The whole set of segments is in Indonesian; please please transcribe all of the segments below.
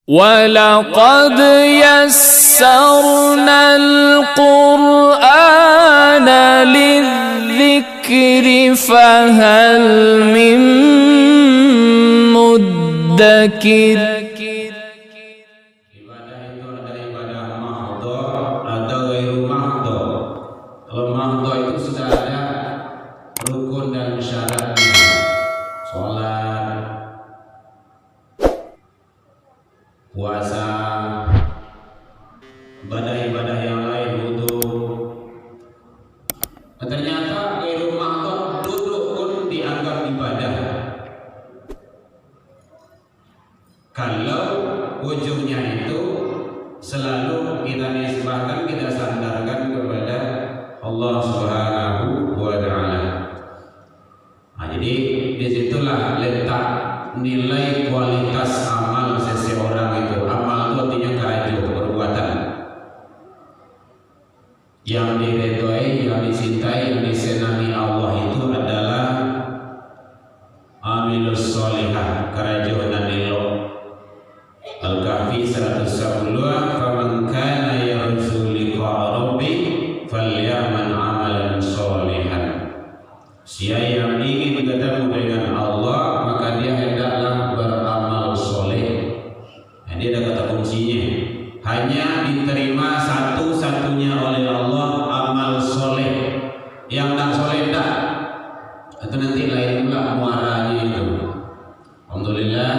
وَلَقَدْ يَسَّرْنَا الْقُرْآنَ لِلذِّكْرِ فَهَلْ مِن مُّدَّكِرٍ. Ibadah itu ada ibadah mahdhah, ada ghairu mahdhah. Kalau mahdhah itu sudah ada rukun dan syaratnya. Sholat, puasa, ibadah-ibadah yang lain, wudu. Ternyata ghairu mahdhah duduk pun dianggap ibadah. Kalau ujungnya itu selalu kita nisbahkan, kita sandarkan kepada Allah Subhanahu wa Ta'ala. Nah, jadi disitulah letak nilai kualitas amal seseorang itu. Amal itu artinya karya perbuatan yang diridhoi, yang dicintai, yang disenangi Allah itu adalah amilus sholihah, karajunan lillah. Al-Kahfi 110, faman kana yarju liqa rabbih falyamal amalan sholihan. Siapa yang ingin bertemu dengan Allah, maka dia hendaklah beramal soleh. Nah, dia ada kata kuncinya. Hanya diterima satu-satunya oleh Allah amal soleh. Yang tak soleh tak, itu nanti lain pula muaranya itu. Alhamdulillah,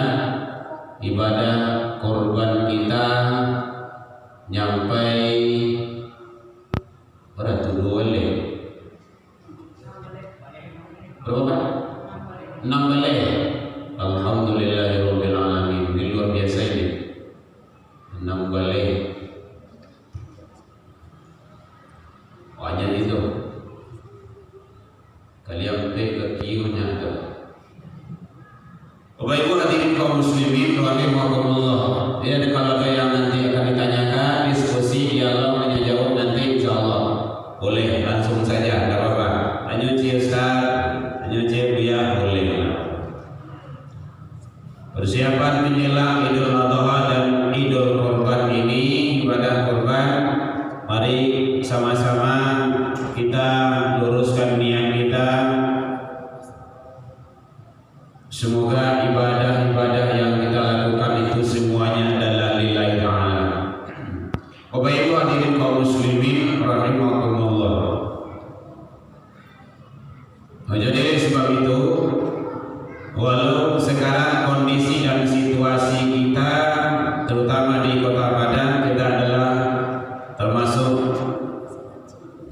ibadah korban kita nyampai berapa boleh? Berapa? 6 balik. Alhamdulillahirabbil alamin. Ini luar biasa ini. 6 balik. Wajah itu. Kalian ke kiunya tu. Bapak Ibu hadirin kaum muslimin rahimakumullah. Ya, kalau ada yang nanti akan ditanyakan, diskusi, dialog, tanya jawab nanti insyaallah. Boleh langsung saja, enggak apa-apa. Tanya Ustaz, tanya Buya, boleh. Persiapan menjelang Idul Adha dan Idul Kurban ini, ibadah kurban, mari sama-sama kita luruskan niat kita. Semoga ibadah-ibadah yang kita lakukan itu semuanya adalah lillahi ta'ala. Bapak Ibu hadirin kaum muslimin rahimakumullah. Jadi sebab itu, walau sekarang kondisi dan situasi kita terutama di Kota Padang, kita adalah termasuk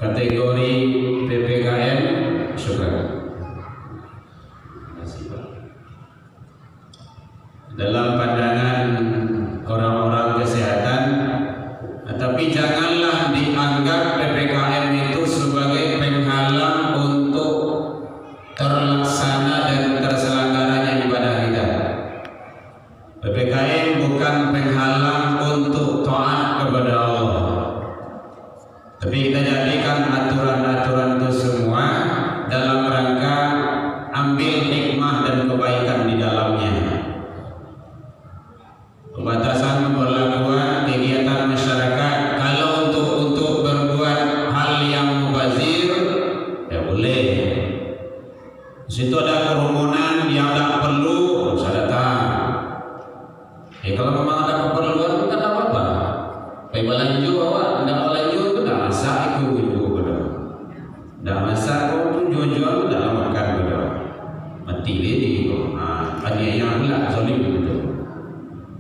kategori PPKM. Syukur. Dalam pandangan orang-orang kesehatan, tapi janganlah dianggap PPKM itu sebagai penghalang untuk terlaksana dan terselenggaranya ibadah kita. PPKM bukan penghalang untuk taat kepada Allah, tapi kita jadikan aturan-aturan itu semua dalam rangka ambil hikmah dan kebaikan di dalamnya. Pembatasan pemberlakuan kegiatan masyarakat, kalau untuk berbuat hal yang mubazir, ya boleh. Di situ ada kerumunan yang tak perlu, saya datang. Kalau memang ada keperluan, bukan apa-apa. Kayak belanja awak, tidak belanja itu tidak masak itu betul. Tidak masak kau jual-jual tidak makan betul. Mati dia itu. Aniaya pula zalim betul.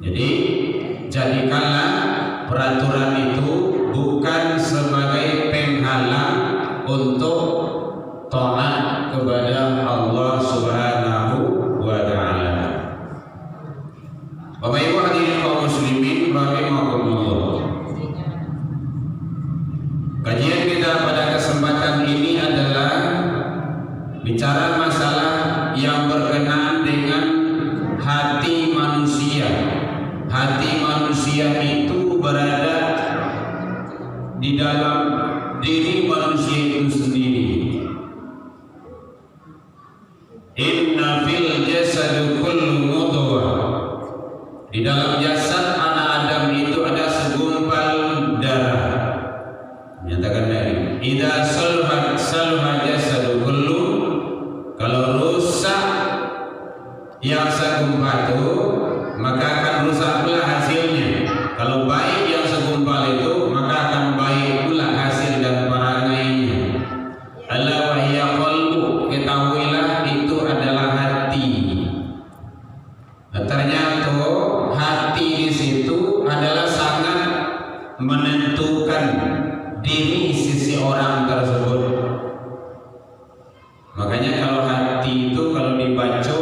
Jadi jadikanlah peraturan itu bukan sebagai penghalang untuk taat kepada Allah Subhanahu wa Ta'ala. Bapak Ibu hadirin kaum muslimin rahimakumullah. Kajian kita pada kesempatan ini adalah bicara masalah yang berkenaan dengan hati manusia. Hati manusia itu berada di dalam diri manusia itu sendiri. Inna fil jasad kullu mudghah. Di dalam jasad idza salha jasadu kullu, kalau rusak yang segumpal itu maka akan rusak pula hasilnya. Kalau baik yang segumpal itu maka akan baik pula hasil dan perangainya. Ala wa hiya qalbu, ketahuilah itu adalah hati. Ternyata hati di situ adalah sangat menentukan diri sisi orang tersebut. Makanya kalau hati itu kalau dibaca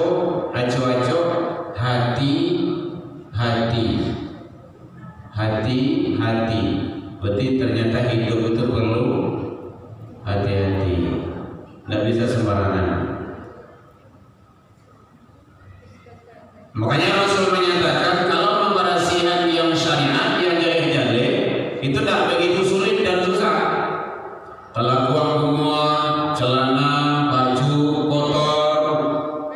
aco-aco hati, berarti ternyata hidup itu perlu hati-hati, tidak bisa sembarangan. Makanya Rasul menyatakan kalau memberasihan yang syariat yang jaleh-jaleh itu tidak begitu sulit dan susah. Kelakuan semua, celana, baju kotor,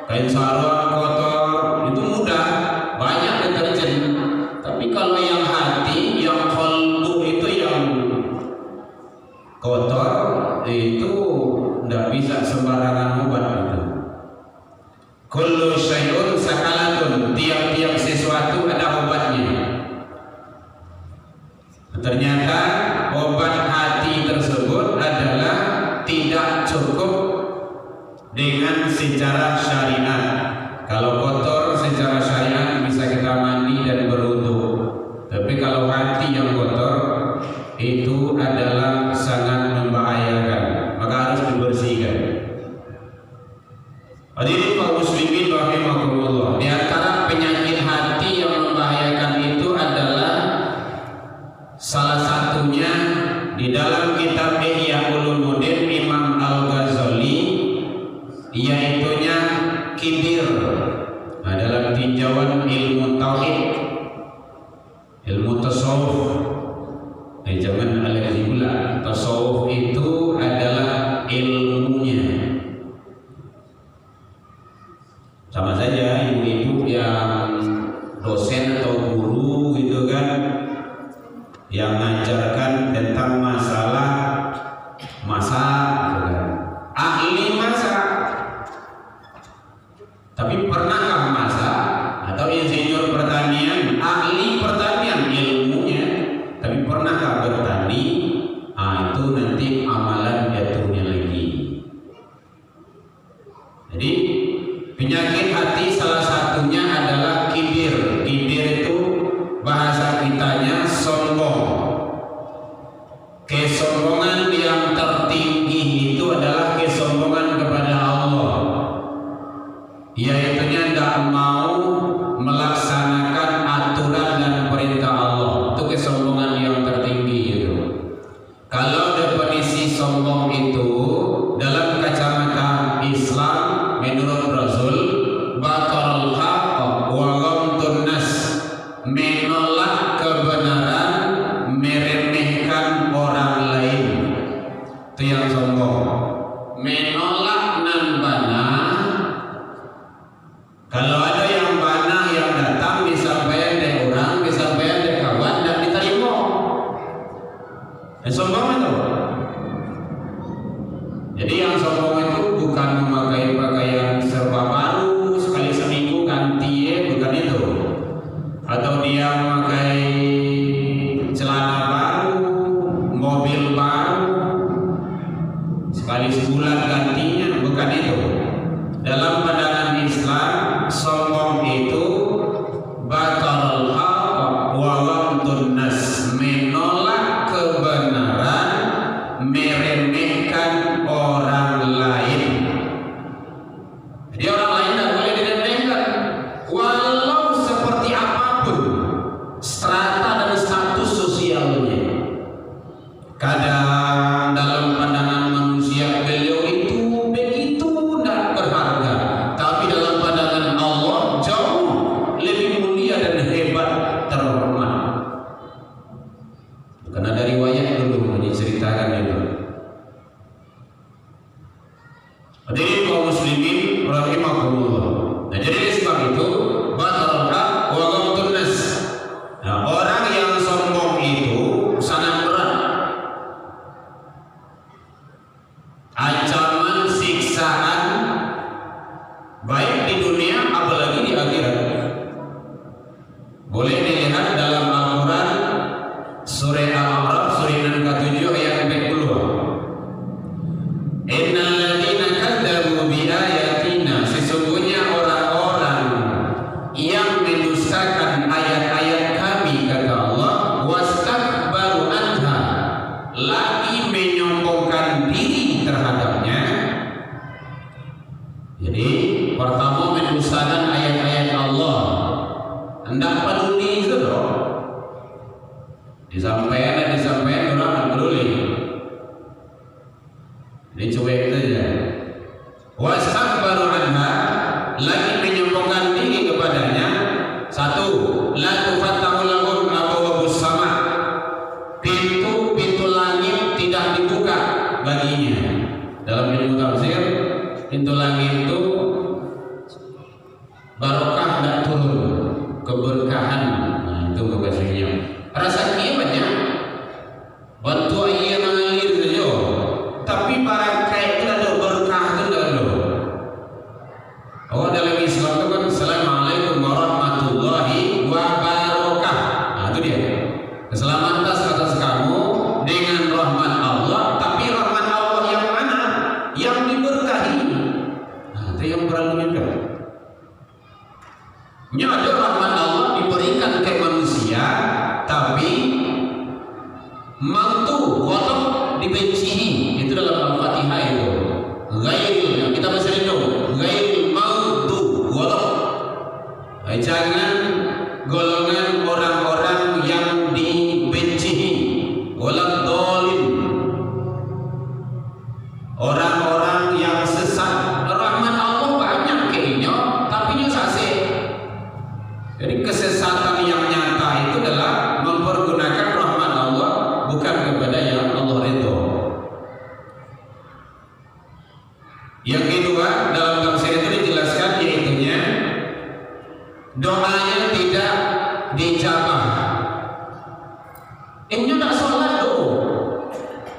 kain sarung kotor, itu mudah, banyak deterjen. Tapi kalau yang hati, yang qalbu itu yang kotor, itu tidak bisa sembarangan obat itu. Kullu syai'un sakalatun, tiap-tiap sesuatu ada obatnya. Ternyata obat hati tersebut adalah tidak cukup dengan secara syariat. Kalau kotor secara syariat bisa kita mandi dan berwudu. Tapi kalau hati yang kotor itu adalah sangat membahayakan, maka harus dibersihkan. Hadirin kaum muslimin rahimakumullah, di antara penyakit hati yang membahayakan itu adalah salah satunya di dalam kitab Ihya Ulumuddin Imam Al-Ghazali, yaitunya kibir. Nah, dalam tinjauan ilmu tauhid, ilmu tasawuf, jangan alih pula tasawuf itu adalah ilmunya. Sama saja ibu-ibu yang dosen atau guru gitu kan, yang mengajarkan tentang masalah masak gitu kan. Ahli masak, tapi pernahkah masak? Atau insinyur pertanian, ahli pertanian ilmunya, tapi pernahkah bertani? Itu nanti amalan jatuhnya lagi. Jadi penyakit hati salah satunya adalah kibir. Kibir itu bahasa kitanya sombong. Kesombongan yang tertinggi itu adalah kesombongan kepada Allah, yaitunya tidak mau melaksanakan aturan dan perintah Allah. Itu kesombongan yang tertinggi itu. Kalau definisi sombong itu dalam kacamata Islam menurut Rasul, batarul haqq wa ghamtun nas, menolak kebenaran, meremehkan orang lain. Itu yang sombong. Menolak nan bana. Kalau ada yang bana yang datang disampaikan oleh orang, disampaikan oleh kawan, dan diterima. Sombong itu. Jadi yang sombong itu bukan memakai pakaian serba baru sekali seminggu ganti, bukan itu. Atau dia memakai celana baru, mobil baru sekali sebulan gantinya, bukan itu. Dalam pandangan Islam, sombong itu batarul haqq wa ghamtun nas, menolak kebenaran, meremehkan orang lain. Jadi orang lain tidak boleh diremehkan, walau seperti apapun strata dan status sosialnya. Kadang dalam pandangan manusia beliau itu begitu tidak berharga, tapi dalam pandangan Allah jauh lebih mulia dan hebat, terhormat. Boleh dilihat dalam Al-Quran surah Al-A'raf surah yang ke-7 ayat 40. Innal ladzina kadzdzabu bi ayatina, sesungguhnya orang-orang yang mendustakan ayat-ayat kami, kata Allah, wastakbaru anha, lagi menyombongkan diri terhadapnya. Jadi pertama mendustakan ayat-ayat Allah, hendak peduli itu dong. Disampaikan orang tak peduli. Ini cuek saja. Wastakbaru anha, lagi menyombongkan diri kepadanya. Satu, la tufattahu lahum abwaabus sama, pintu-pintu langit tidak dibuka baginya. Dalam ilmu tafsir, pintu langit itu barokah tidak turun, keberkahan. Nah, itu bahasanya. Rasanya banyak, bantu air mengalir saja. Tapi barang kayak itu ada berkah itu tidak ada. Oh, dalam Islam itu kan Assalamualaikum warahmatullahi wabarakatuh. Nah, itu dia. Keselamatan atas kamu dengan rahmat Allah, tapi rahmat Allah yang mana? Yang diberkahi. Nah, itu yang perlu diingat. Ada rahmat Allah diberikan ke manusia, tapi mantu kotor dibencihi. Itu dalam Al-Fatihah itu. Ghairil, kita baca itu. Ghairil mantu kotor. Jangan golongan orang-orang yang dibencihi, walau dolim, orang-orang yang sesat. Rahmat Allah banyak kayaknya, tapi nya sasih. Jadi kesesatan yang nyata itu adalah mempergunakan rahmat Allah bukan kepada yang Allah ridho. Yang kedua, dalam tafsir itu dijelaskan yaitunya doanya tidak dijabah. Ini tak sholat tuh,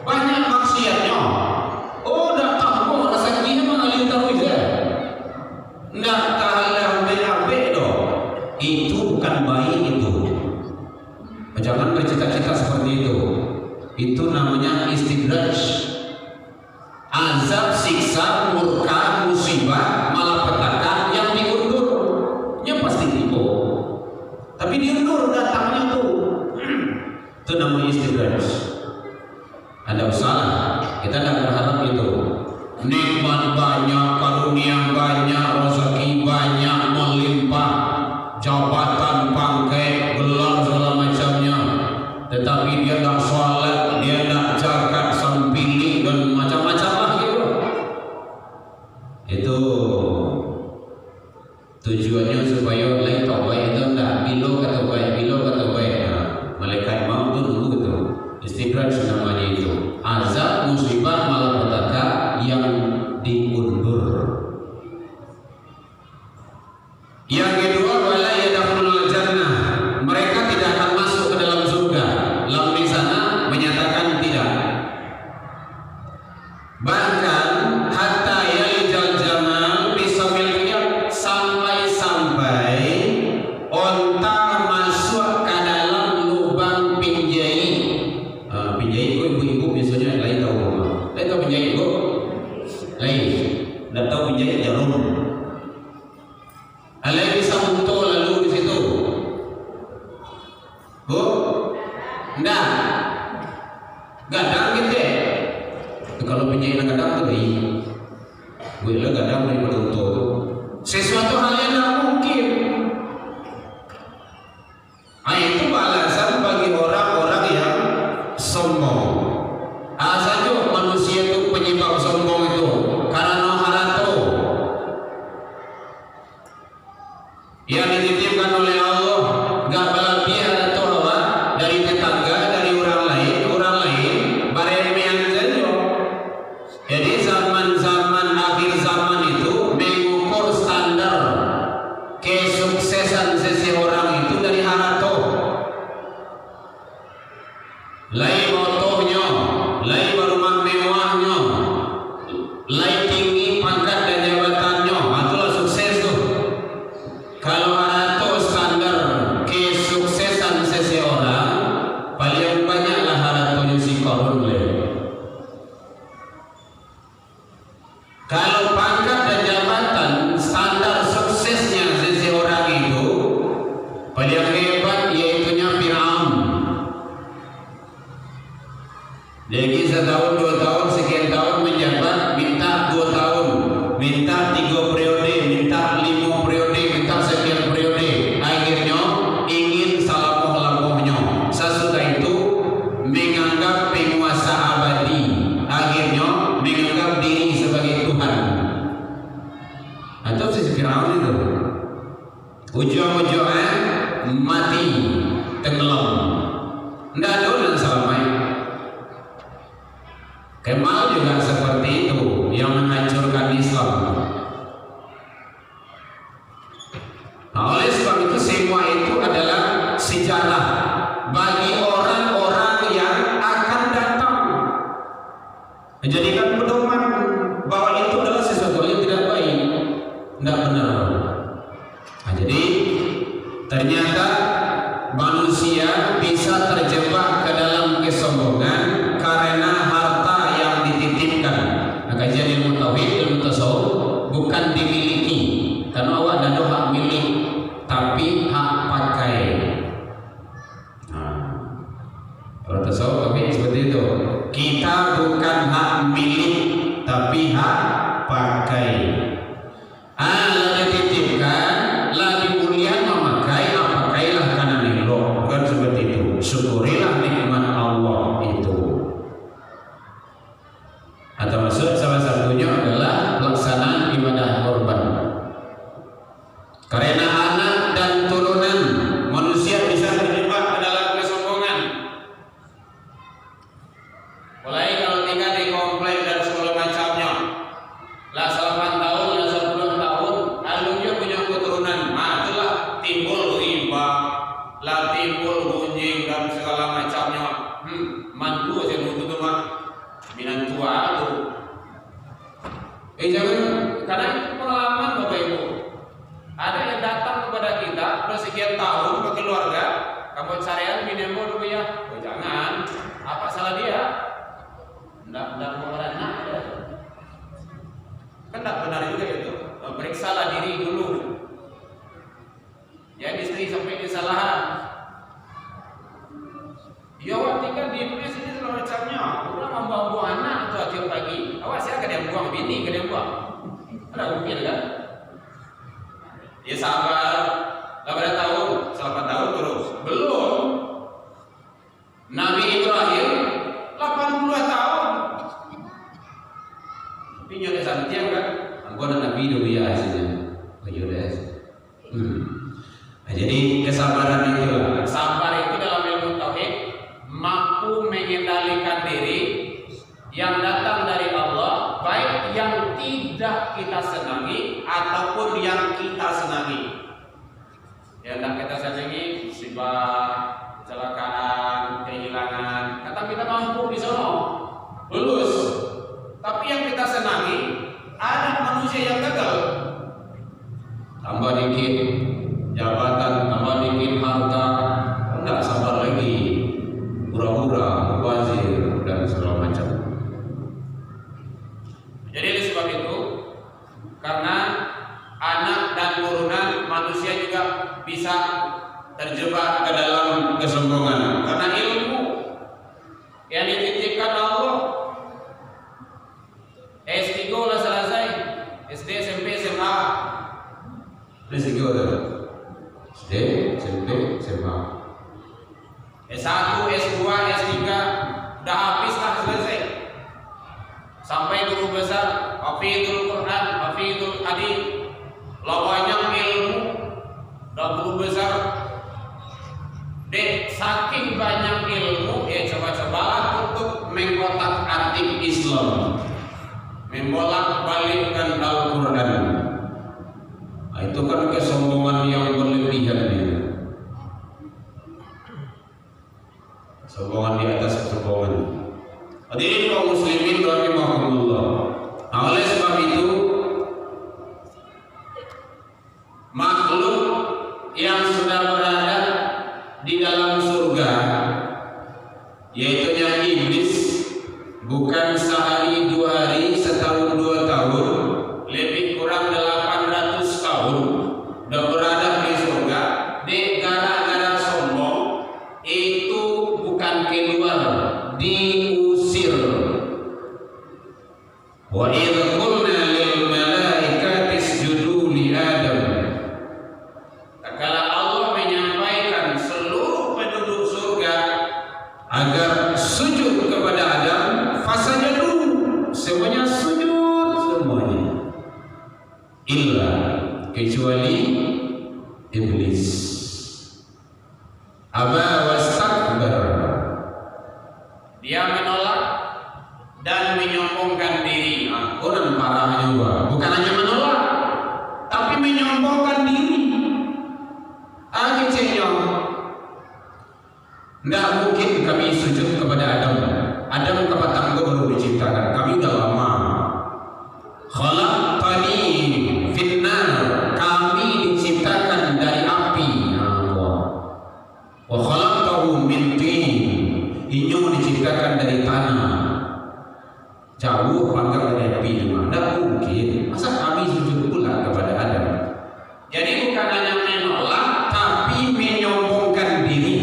banyak maksiatnya. Oh, tak tahu rasa dia mengalir terus ya. Nggak tahan abe doh. Itu bukan baik itu. Jangan bercita-cita seperti itu. Itu namanya istidraj. Azab, siksa, murka, musibah, malapetaka yang diundur. Ya pasti tipu. Tapi diundur datangnya tuh. Itu namanya istidraj. Ada usaha. Kita tidak berharap itu. Nikmat banyak, karunia banyak, rezeki banyak, melimpah, jabatan, pangkat, gelar segala macamnya, tetapi dia tak sholat, dia tak zakat, sampili dan macam-macam lah gitu. Itu tujuannya supaya lain tak baik itu tidak bilo kata baik. Nah, malaikat maut itu dulu gitu. Istidraj namanya itu. Azab, musibah, malapetaka yang diundur. Yang kedua, wala yadkhulul jannah, mereka tidak akan masuk ke dalam surga. Lam di sana menyatakan tidak. Bahkan hatta yalijal jamal bisabil qiyam, sampai onta masuk ke dalam lubang pinjai. Pinjai itu ibu-ibu biasanya lain tahu. Lain tahu pinjai itu? Lain. Tidak tahu pinjai jarum. Alai bisa untuk lalu di situ. Bu? Enggak. Gadang gitu. Kalau penyanyi gadang tuh baik. Gue lah gadang dari penonton tuh. Sesuatu hal yang tidak mungkin. Itu balasan bagi orang-orang yang sombong. Saja manusia itu penyebab sombong itu karena harato yang dititipkan oleh Allah, gak berlebihan atau hawa dari tetangga, dari orang lain baremean saja. Jadi zaman akhir zaman itu mengukur standar Lagi setahun, 2 tahun, sekian tahun menjabat, minta 2 tahun, minta 3 periode, minta 5 periode, minta sekian periode. Akhirnya ingin salamuh-lamuhnya. Sesudah itu menganggap penguasa abadi. Akhirnya menganggap diri sebagai Tuhan. Atau si Firaun itu ujung-ujungnya mati tenggelam. Tidak ada yang selamanya. Kemal juga seperti itu, yang menghancurkan Islam. Nah, oleh sebab itu semua itu adalah sejarah bagi orang-orang yang akan datang. Menjadikan pedoman bahwa itu adalah sesuatu yang tidak baik, tidak benar. Nah, jadi ternyata manusia bisa terjebak ke dalam kesombongan karena harta yang dititipkan. Nah, kajian ilmu tauhid, ilmu tasawuf bukan dimiliki, karena awak ada hak milik, tapi hak pakai. Nah, kalau tasawuf tapi seperti itu. Kita bukan hak milik, tapi hak pakai. Lah dititipkan, lah dimuliakan memakai, pakailah karena nilai. Bukan seperti itu. Syukurilah nikmat Allah itu. Atau maksud salah satunya adalah pelaksanaan ibadah korban. Karena anak dan turunan manusia bisa terjebak ke dalam kesombongan. Mulai kalau tinggal di komplek dan segala macamnya, lah 8 tahun, lah 10 tahun, lalu dia punya keturunan, itulah timbul riba, lah timbul gunjing dan segala macamnya. Mantu saya butuh tuh mak, minat tua tuh. Jangan, karena itu pengalaman Bapak Ibu. Ada yang datang kepada kita udah sekian tahun ke keluarga, kamu carian minemo dulu ya. Jangan, apa salah dia? Nggak mengarana ya. Kan tidak benar juga itu. Periksalah diri dulu. Ya, istri sampai kesalahan. Ya, awak tinggal di Indonesia ini segala macamnya. Orang membuang anak atau akhir pagi. Awak siapa yang buang bini, yang buang? Ada mungkin kan? Ya sabar. 8 tahun, 8 tahun terus. Belum. Nabi Ibrahim 82 tahun. Tapi nyonya santiang kan? Anggota Nabi dulu ya hasilnya. Nah, jadi kesabaran itulah. Sabar itu dalam ilmu tauhid mampu mengendalikan diri yang datang dari Allah, baik yang tidak kita senangi ataupun yang kita senangi. Yang tidak kita senangi musibah, kecelakaan, kehilangan, kata kita mampu di sana lulus. Tapi yang kita senangi, ada manusia yang gagal. Tambah dikit jabatan, tambah dikit harta, tidak sabar lagi, pura-pura, mubazir dan segala macam. Jadi oleh sebab itu, karena anak dan turunan manusia juga bisa terjebak ke dalam kesombongan karena ilmu yang dititipkan Allah. S3 lah selesai, SD, SMP, SMA. S3 dah. SD, SMP, SMA. S1, S2, S3 udah habis lah selesai. Sampai guru besar, hafizul Quran, hafizul hadis, lah banyak ilmu, dah guru besar. Dek, saking banyak ilmu, coba-cobalah untuk mengotak-atik Islam, membolak-balikkan Al-Quran. Nah, itu kan kesombongan yang berlebihan ya. Kesombongan di atas kesombongan. Hadirin kaum muslimin rahimahumullah. Nah, oleh sebab itu makhluk yang sudah berada di dalam surga, yaitu iblis, bukan sehari 2 hari, setahun 2 tahun, lebih kurang 800 tahun sudah berada di surga. Di gara-gara sombong itu bukan keluar, diusir. agar sujud kepada Adam, fasajadu, semuanya sujud semuanya, illa, kecuali iblis. Aba wastakbar, dia menolak dan menyombongkan diri. Orang parah juga, bukan hanya menolak tapi menyombongkan diri. Kecilnya, tidak mungkin kami sujud kepada Adam. Adam kapan tangga baru diciptakan, kami udah lama. Khalaqtani finnar, kami diciptakan dari api. Wa khalaqtahu min tin, Inyo diciptakan dari tanah. Jauh pangkat dari api. Tidak mungkin. Masa kami sujud pula kepada Adam? Jadi bukan hanya menolak tapi menyombongkan diri.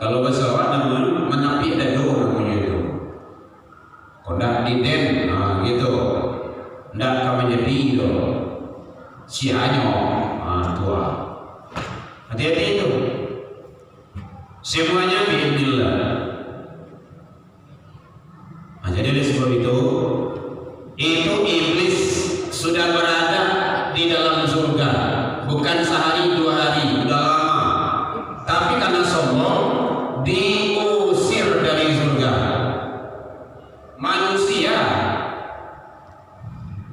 Kalau bahasa Arab namanya menapi dado namanya itu. Kondak diden, gitu. Ndak kamu jadi itu. Sianya, tua. Hati-hati itu. Semuanya biidznillah. Jadi oleh sebab itu iblis sudah berada di dalam surga, bukan sehari dua hari, sudah lama. Tapi karena sombong diusir dari surga. Manusia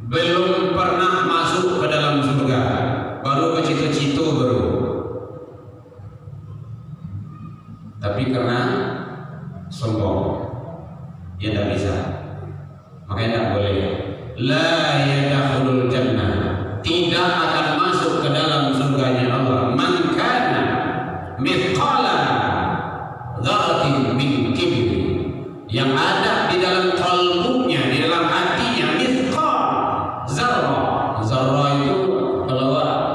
belum pernah masuk ke dalam surga, baru ke cita-cita baru. Tapi karena sombong, ya tidak bisa. Makanya tidak boleh. La yadkhulul jannah, tidak akan masuk ke dalam surganya Allah man kana mithqala dzarratin min kibr, yang ada di dalam qalbunya, di dalam hatinya mithqal zarrah. Zarrah itu kalau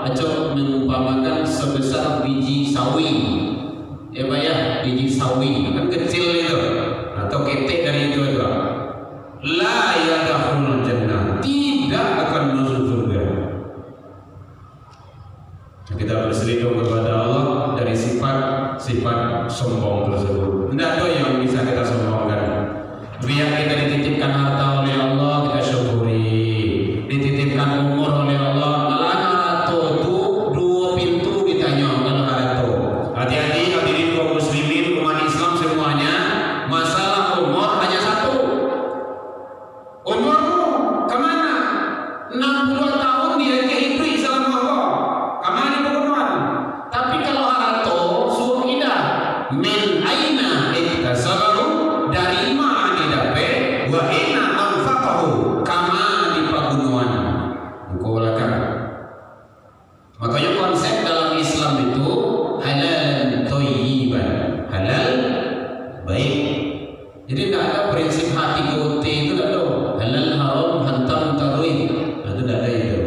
acok mengumpamakan sebesar biji sawi. Ya bayar biji sawi kan kecil itu, atau ketek dari itu juga. La yadkhulul jannah, tidak akan masuk surga. Kita berselidung kepada Allah dari sifat sombong tersebut. Tidak ada yang bisa kita sombongkan. Biar kita dititipkan harta oleh Allah, kita syukuri. Dititipkan umur oleh Allah, malah harta itu dua pintu ditanya kalau harta. Hati-hati hadirin kaum muslimin, umat Islam semuanya. Masalah umur hanya satu. Umurmu kemana? 60 tahun dia kehidup selama Allah. Kemana pegunungan? Tapi kalau harta suruh kita min aina iktasabahu, dari mana didapat, wa ina anfaqahu, kama di pegunungan. Engkau lakukan. Makanya konsep dalam Islam itu halal thayyiban, halal baik. Jadi tidak ada prinsip hati gote, itu tidak ada. Halal haram hantam taruih, itu tidak ada itu.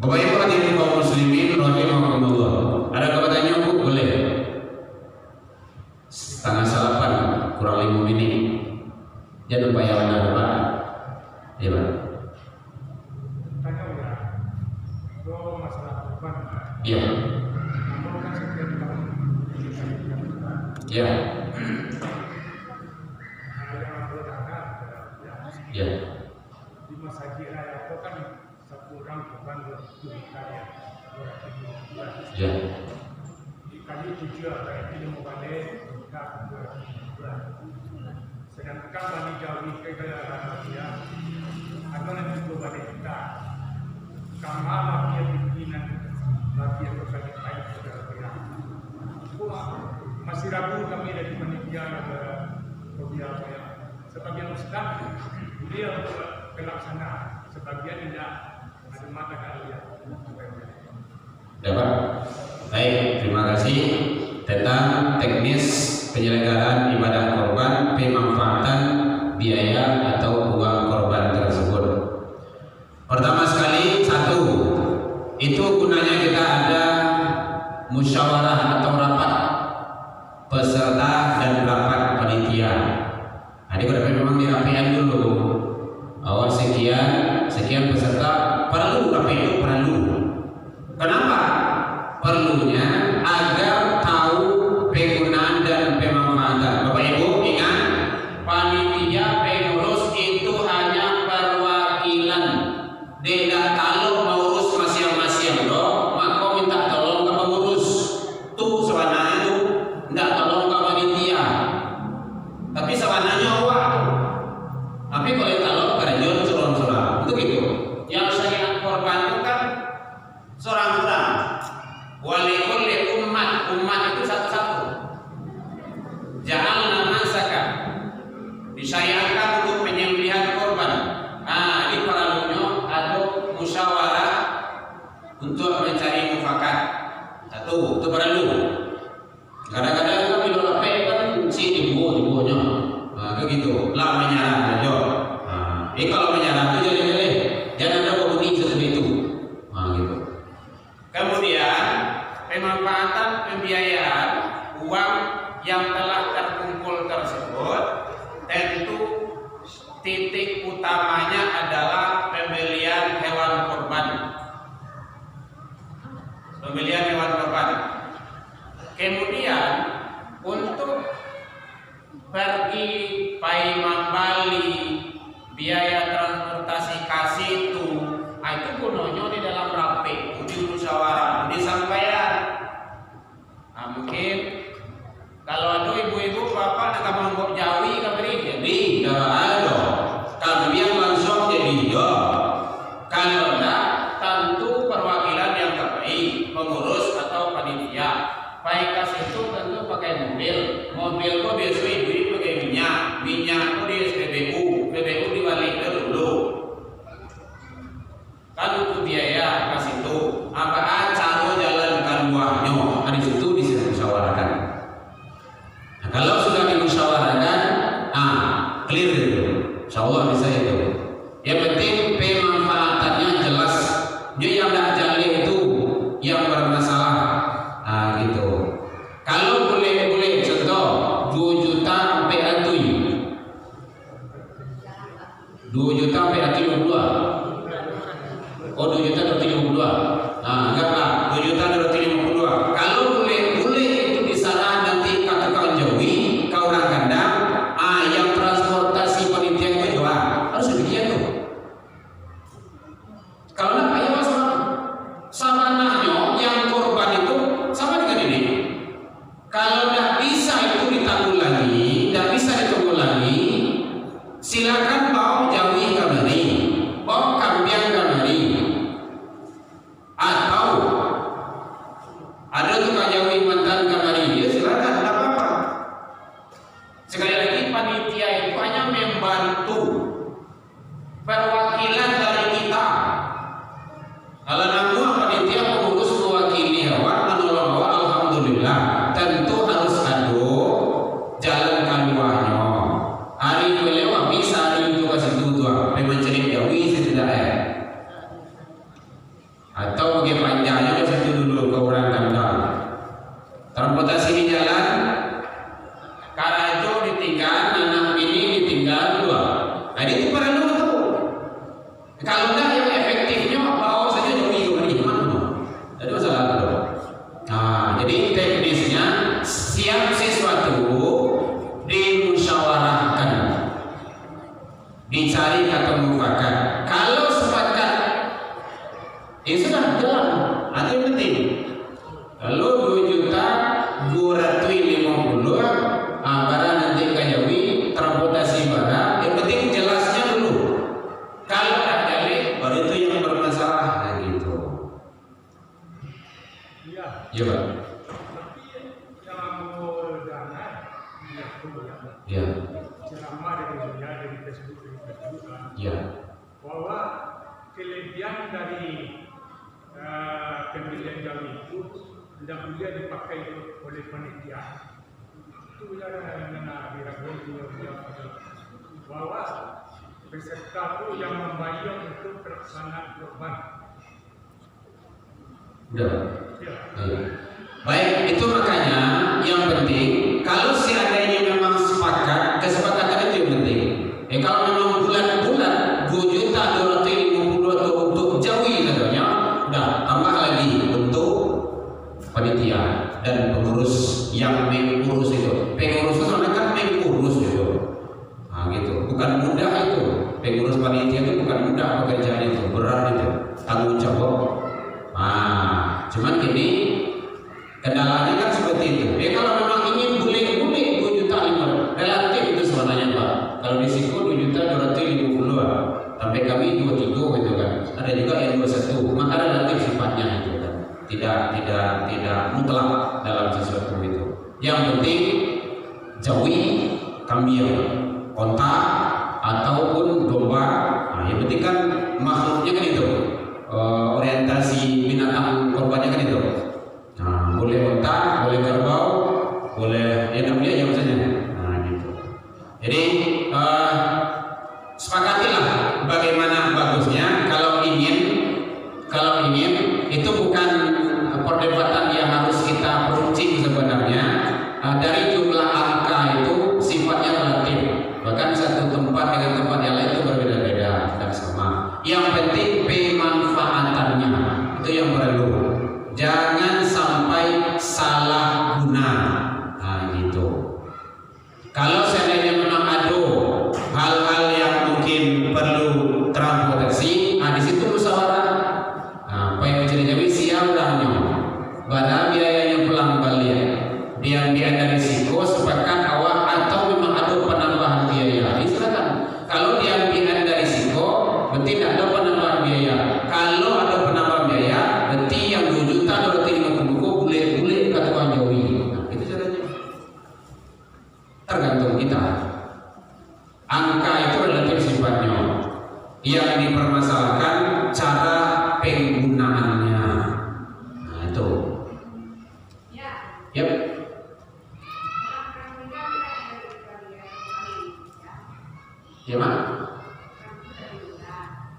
Bapak Ibu hadirin kaum muslimin rahimakumullah. Ada kebatanya Bu? Boleh. 7:30 kurang 5 menit. Jangan lupa ya mana Pak. Iya Pak. Iya. Ya. Ya. Di masa kira itu kan sekurang bukan berkarya. Ya. Kali 7 berarti dia mau balik ke sedangkan bani jauh ke dia atau nanti juga balik kita karena lagi pimpinan lagi berkait baik saudara. Masih ragu kami dari panitia ya. Sebagian ustaz dia pelaksana, sebagian tidak ada mata kalian. Ya Pak. Baik, terima kasih tentang teknis penyelenggaraan ibadah korban, pemanfaatan biaya atau uang korban tersebut. Pertama sekali, satu, itu gunanya kita ada musyawarah atau rapat peserta dan rapat panitia. Jadi memang dirapikan dulu. Awal sekian peserta perlu rapikan, perlu. Kenapa? Perlunya agar tahu Walikulli umat itu satu-satu. Ja'alna mansaka, disyariatkan untuk penyembelihan korban. Ini perlunya atau musyawarah untuk mencari mufakat. Satu, itu perlu. Kadang-kadang kan bila lapar kan si ibu-ibunya, begitu. Lah menyerah aja. Kalau menyerah itu jangan ada berbunyi seperti itu. Gitu. Kemudian pemanfaatan pembiayaan uang yang telah terkumpul tersebut tentu titik utamanya adalah pembelian hewan kurban. Pembelian hewan kurban. Kemudian untuk pergi Paimang Bali, biaya transportasi ke situ, itu gunanya di dalam rapi, di musyawarah, disampaikan. Mungkin kalau ada ibu-ibu bapak nak mangkok Jawi kabri jadi dah ada. Kalau yang langsung jadi ya. Kalau tidak tentu perwakilan yang terbaik, pengurus atau panitia. Baik ke situ tentu pakai mobil. Mobil kok biasa ibu pakai minyak kok di SPBU, PBU dibalik dulu. Kan untuk biaya ke situ. Apa cara jalan keluarnya? Di situ dimusyawarahkan. Nah, kalau sudah dimusyawarahkan, clear itu. Insyaallah bisa itu. Yang penting pemanfaatannya jelas. Dia yang tidak jalin itu yang bermasalah. Gitu. Kalau boleh contoh 2 juta sampai atui. 2 juta sampai atui 52. Oh 2 juta sampai 52. Anggaplah 2 juta sampai 52. Kalau boleh itu di sana nanti katakan Jawi, kau orang kandang, yang transportasi panitia itu juga harus demikian tuh. Kalau nak payah masalah sama anaknya yang korban itu sama dengan ini. Kalau tidak bisa itu ditanggulangi, tidak bisa ditanggulangi, silakan bawa Jawi kamari, bawa Kambiang kamari, atau ada tukang Jawi mantan kamari, ya silakan, tidak apa-apa. Sekali lagi panitia itu hanya membantu perwakilan dari kita. Kalau namun panitia pengurus mewakili hewan menolong hewan, alhamdulillah. Tentu harus ada jalan keluarnya. Hari itu lewat bisa hari itu kasih tujuan. Memang cerita Jawi setidaknya. Atau bagi panjangnya kasih dulu ke orang kandang. Transportasi di jalan, Karajo ditinggal, anak ini ditinggal 2. Nah itu perlu tahu. Kalau tidak yang efektifnya bawa saja Jawi kemana gimana? Jadi masalah itu. Jadi teknisnya siap sesuatu dimusyawarahkan, dicari kata mufakat. Kalau sepakat, sudah jalan. Itu yang penting. Kalau 2 juta 250, barang nanti ke Jawi transportasi barang. Yang penting jelasnya dulu. Kalau tak jadi, baru itu yang bermasalah gitu. Iya. Ya Pak. Ya. Ceramah dari media, dari Facebook Ya. bahwa kelebihan dari pembelian Jawi itu tidak boleh dipakai oleh panitia. Itu yang diragukan bahwa peserta itu yang membayar untuk pelaksanaan kurban. Udah. Ya. Baik, itu makanya yang penting kalau seandainya memang sepakat, kesepakatan itu yang penting. Kalau memang bulan-bulan 2 juta 250 untuk Jawi katanya, udah tambah lagi untuk panitia dan pengurus yang mengurus itu. Pengurus itu sebenarnya kan mengurus itu. Gitu. Bukan mudah itu. Pengurus panitia itu bukan mudah pekerjaan itu, berat itu, tanggung jawab. Cuman gini, kendalanya kan seperti itu. Kalau memang ingin boleh 2 juta 5 relatif itu sebenarnya Pak. Kalau di Siko 2 juta 250 sampai kami 23 gitu kan. Ada juga yang 21. Maka relatif sifatnya itu kan. Tidak mutlak dalam sesuatu itu. Yang penting jawi, kambing, onta ataupun domba. Nah, yang penting kan makhluknya kan itu, orientasi binatang korbannya kan itu. Nah, boleh onta, boleh kerbau, boleh ya namanya ya maksudnya. Nah, gitu. Jadi sepakatilah bagaimana bagusnya kalau ingin itu bukan perdebatan yang harus kita peruncing sebenarnya. Dari jumlah angka itu sifatnya relatif, bahkan satu tempat dengan tempat yang lain itu berbeda-beda, tidak sama. Yang penting pemanfaatannya itu yang perlu, jangan sampai salah guna. Nah, gitu. Kalau seandainya memang ada hal-hal yang mungkin perlu transportasi, di situ musyawarah. Apa yang menjadi siang udahnya, pada biayanya pulang balik, dia ada risiko sepakat awak atau memang ada penambahan biaya. Silakan. Kalau dia ada risiko, berarti tidak ada penambahan biaya. Kalau ada penambahan biaya, berarti yang 2 juta berarti 50 boleh ke tukang jawi. Nah, itu caranya. Tergantung kita. Angka itu relatif sifatnya. Yang dipermasalahkan cara penggunaannya. Nah, itu. Yep. Ya, Mak?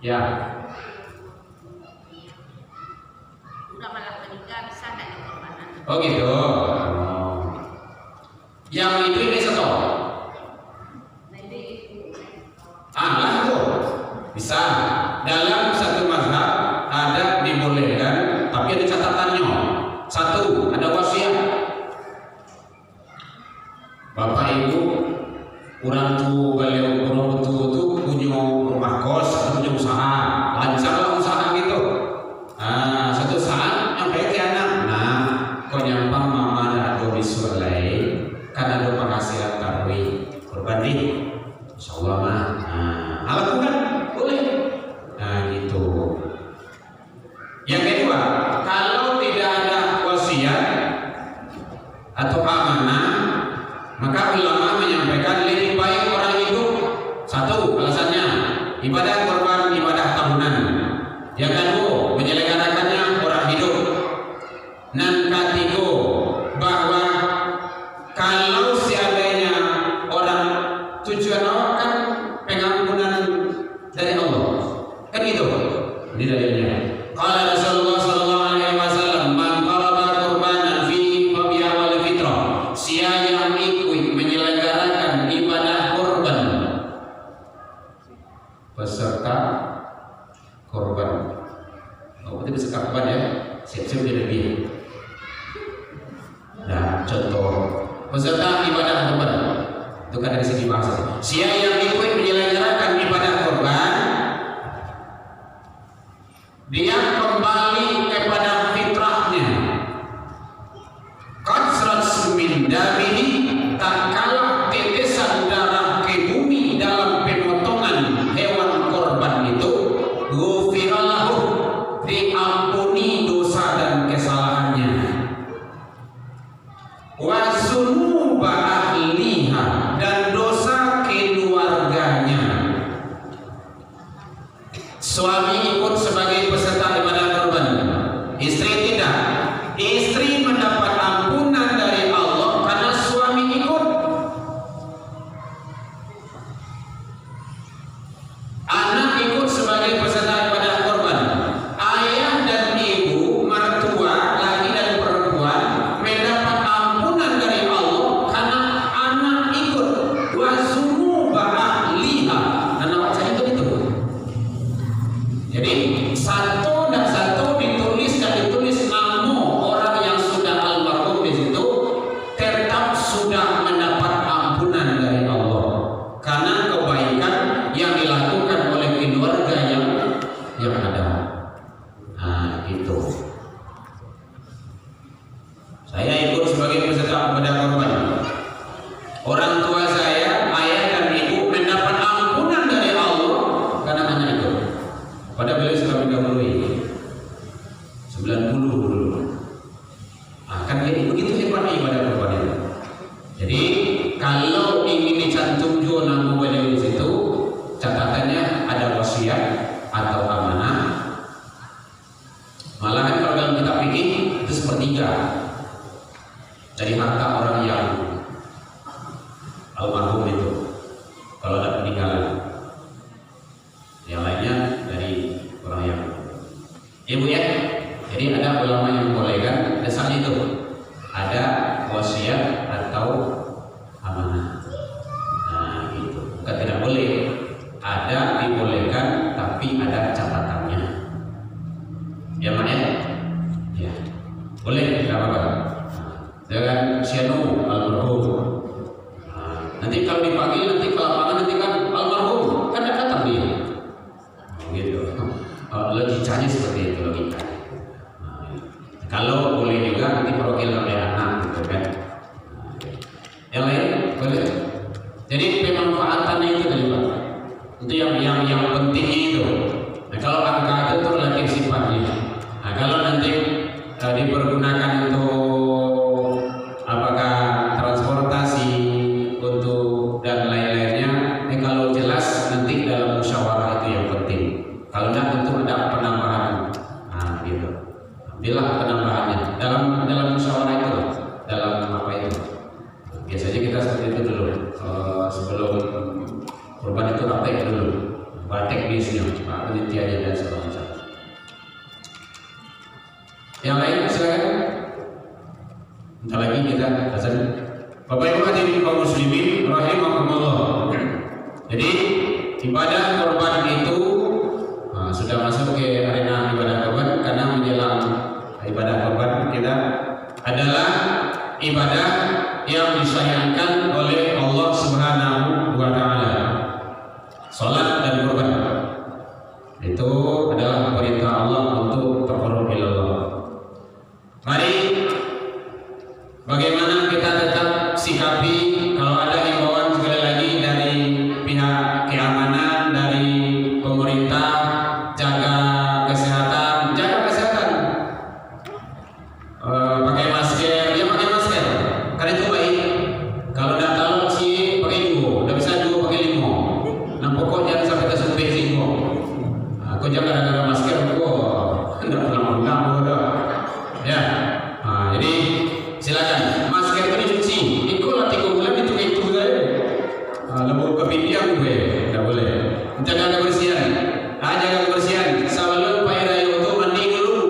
Ya. Udah malah menikah bisa enggak dikorbanan? Oh gitu. Yang itu ini satu. Lah itu bisa. Dalam satu mazhab ada dibolehkan, tapi ada catatannya. Satu, ada wasiat. Bapak Ibu, orang tua beliau orang tua itu punya rumah kos atau punya usaha, lancarlah usaha gitu. Nah, satu saat sampai ke anak, nah, kau nyampang mama dan aku bisulai, kan ada penghasilan tarwi, korban di, insyaallah mah. Nah, lakukan boleh. Nah, gitu. Yang kedua, kalau tidak ada wasiat atau amanah, maka ulama menyampaikan lebih baik orang hidup. Satu, alasannya ibadah korban ibadah tahunan. Yang kedua, menyelenggarakannya orang hidup. Dan ketiga, bahwa kalau seandainya orang tujuan awak kan pengampunan dari Allah, kan gitu. Ini dalilnya. Qala Rasulullah sallallahu alaihi wasallam, man qaraba qurbanan fi fabiha wal fitrah. Siapa yang ikut menyelenggarakan ibadah korban peserta korban. Oh, berarti peserta korban ya. Siap-siap dia lebih. Nah, contoh peserta ibadah korban itu kan dari segi bahasa. Siapa yang ikut menyelenggarakan ibadah korban, dia kembali kepada fitrahnya. Qasrat min damihi, tak kalah tetesan darah ke bumi dalam pemotongan hewan korban itu, ghufiralahu, diampuni dosa dan kesalahannya. Wa zunuba ahliha, dan dosa keluarganya. Suami ikut sebagai peserta ibadah korban, istri tidak. Istri mendapat ampunan dari Allah karena suami ikut. Anak ikut sebagai peserta ibadah korban. Ayah dan ibu, mertua, laki dan perempuan mendapat ampunan dari Allah karena anak ikut. Wa zunuba ahliha, dan awak saya itu. Jadi satu dan satu ditulis dan ditulis nama orang yang sudah almarhum di situ, tetap sudah mendapat ampunan dari Allah karena kebaikan yang dilakukan oleh keluarga yang ada. Nah, itu. Saya ikut sebagai peserta ibadah korban. Orang tua saya, ayah dan ibu mendapat ampunan dari Allah karena hanya itu. Pada beliau sudah mendahului 90 dulu. Nah, Jadi begitu hebatnya ibadah kurban itu. Jadi kalau ingin dicantum juga nama beliau di situ, catatannya ada wasiat atau amanah. Malahan kalau dalam kitab fikih itu sepertiga dari harta orang yang almarhum itu kalau ada peninggalan, yang lainnya dari orang yang ibu ya. Jadi ada ulama yang membolehkan dasar itu ada wasiat atau amanah. Nah itu bukan tidak boleh, ada dibolehkan tapi ada catatannya. Ya mana ya boleh, tidak apa-apa. Dengan Syanu almarhum. Nanti kalau dipanggil nanti ke lapangan nanti kan almarhum kan tidak datang dia. Gitu. Logikanya seperti itu logikanya. Kalau boleh juga nanti perwakilan oleh anak gitu kan. Yang lain boleh. Jadi pemanfaatannya itu tadi Pak. Itu yang penting itu. Nah, kalau angka itu relatif sifatnya. Nah, kalau nanti dipergunakan untuk apakah transportasi untuk dan lain-lainnya, kalau jelas nanti dalam musyawarah itu yang penting. Kalau tidak untuk ada penambahan. Nah, gitu. Ambillah penambahannya dalam musyawarah itu, dalam apa itu. Biasanya kita seperti itu dulu. Sebelum kurban itu praktek dulu, teknisnya, penelitiannya dan sebagainya. Yang lain silakan. Bentar lagi kita azan. Bapak Ibu hadirin kaum muslimin rahimakumullah. Jadi ibadah kurban itu sudah masuk ke arena ibadah kurban karena menjelang ibadah kurban kita adalah ibadah yang disayangkan oleh Allah Subhanahu wa taala. Salat dan kurban itu adalah perintah Allah untuk taqarrub ila Allah. Mari bagaimana kita tetap sikapi kalau ada himbauan sekali lagi dari pihak keamanan, dari pemerintah, jaga kesehatan. Pakai masker, ya pakai masker karena itu baik. Kalau tidak tahu sih pakai duo, tidak bisa duo pakai limo. Nah pokoknya jangan sampai tersumpah singgung. Aku jangan gara-gara masker, tidak pernah udah. Ya, jadi silakan masker itu dicuci. Ikulah 3 bulan itu lembur kepindian gue, tidak boleh. Jaga kebersihan, jaga kebersihan. Sebelum Pak Rayo itu mandi dulu.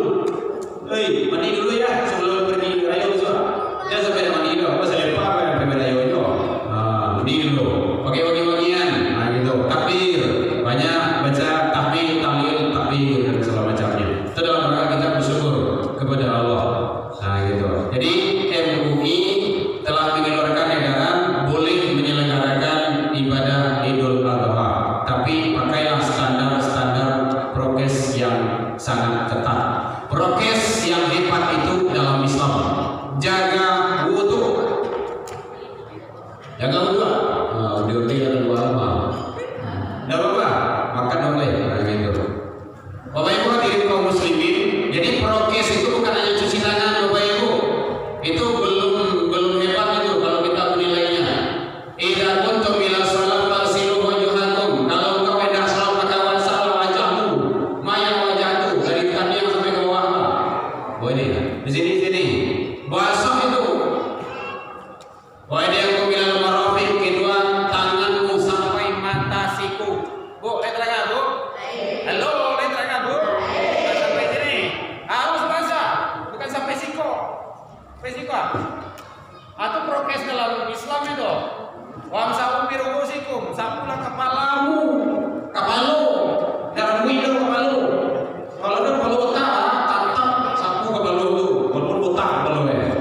Mandi dulu ya sebelum pergi Rayo itu. Jangan sampai mandi dulu. Apa saya lupa Pak Rayo itu. Mandi dulu. Pakai wangi-wangian. Gitu. Takbir. Banyak baca tahmid, tahlil, takbir dan segala macamnya. Itu dalam rangka kita bersyukur kepada Allah. Gitu. Jadi MUI telah mengeluarkan edaran boleh menyelenggarakan ibadah Idul Adha, tapi pakailah standar-standar prokes yang sangat ketat. Prokes yang hebat itu dalam Islam. Jaga wudu. Jaga wudu. Wudu yang luar apa? Tidak apa-apa, makan boleh. Gitu. Bapak Ibu hadirin kaum muslimin, jadi prokes itu bukan hanya cuci tangan Bapak Ibu. Itu belum hebat itu kalau kita menilainya. Idza kuntum ila shalah fasilu wujuhakum. Kalau engkau hendak salat maka wasalu wajhamu. Maya wajhatu dari kaki sampai ke bawah. Boleh. Di sini. Basah itu. Wa idayakum ila al-marafiq, kedua tanganmu sampai mata siku. Bu, letranya Bu. Halo, letranya Bu. Sampai sini. Harus basah, bukan sampai siku. Atau prokes dalam Islam itu wamsahu bi ru'usikum, sapulah kepalamu, jangan window kepalu. Kalau ada kepala otak, tatap sapu kepala itu, walaupun otak kepala ya.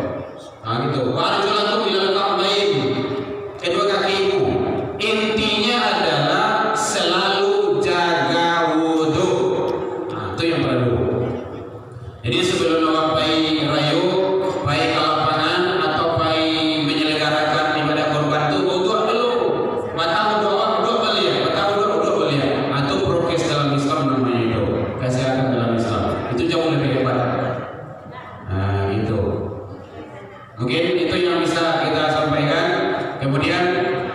Gitu. Warjulakum ilal ka'bain, kedua kakimu. Intinya adalah selalu jaga wudu. Itu yang perlu. Jadi sebelum menggapai Rayo, baik ke lapangan atau baik menyelenggarakan ibadah kurban itu wudu dulu. Batal doa balik, atau prokes dalam Islam namanya itu, kesehatan dalam Islam itu jauh lebih hebat. Itu. Mungkin itu yang bisa kita sampaikan. Kemudian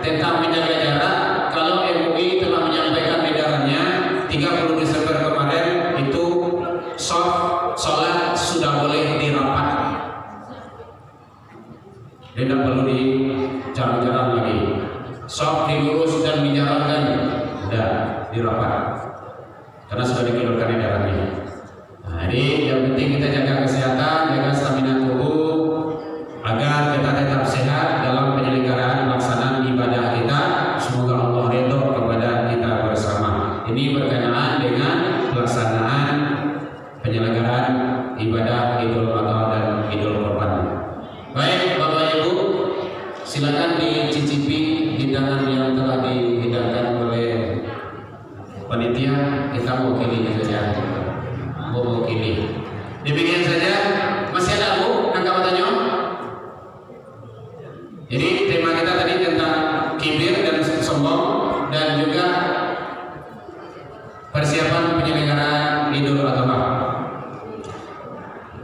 tentang menjaga jarak, kalau MUI telah menyampaikan edarannya 30 Desember kemarin itu sholat sudah boleh dirapat. Tidak perlu dijalan-jalan lagi. Sholat dilurus dan dijalankan, sudah dirapat. Karena sudah dikeluarkan edarannya. Nah, jadi yang penting kita jaga kesehatan, jaga stamina tubuh agar kita tetap sehat dalam penyelenggaraan pelaksanaan ibadah kita. Semoga Allah ridho kepada kita bersama. Ini berkenaan dengan pelaksanaan penyelenggaraan ibadah Idul Adha dan Idul Kurban. Baik Bapak Ibu, silakan dicicipi hidangan yang telah dihidangkan oleh panitia. Kita mewakili saja, mewakili. Demikian saja. Masih ada Bu yang kamu tanya? Jadi tema kita tadi tentang kibir dan sombong dan juga persiapan penyelenggaraan Idul Adha.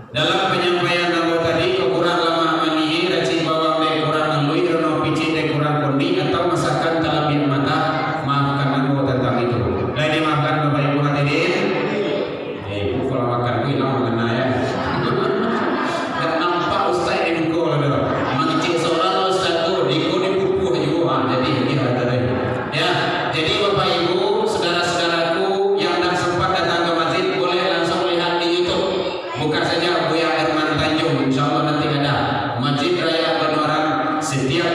Dalam penyampaian nama tadi kekurangan lama manihi racing bawang dan kurang ngelui rono pici dan kurang kondi atau masakan talabi mata, maafkan aku tentang itu. Lain dimaafkan Bapak Ibu hadirin. Ibu kalau makan gue hilang mengenai ya. Dan nampak ustaz engkau lah. Mengecil seorang ustaz tu diko dipupuh juga. Jadi ini ada ya. Jadi Bapak Ibu, saudara-saudaraku yang tak sempat datang ke masjid boleh langsung lihat di YouTube. Buka saja Buya Herman Tanjung, insya Allah nanti ada Masjid Raya Benuaran setiap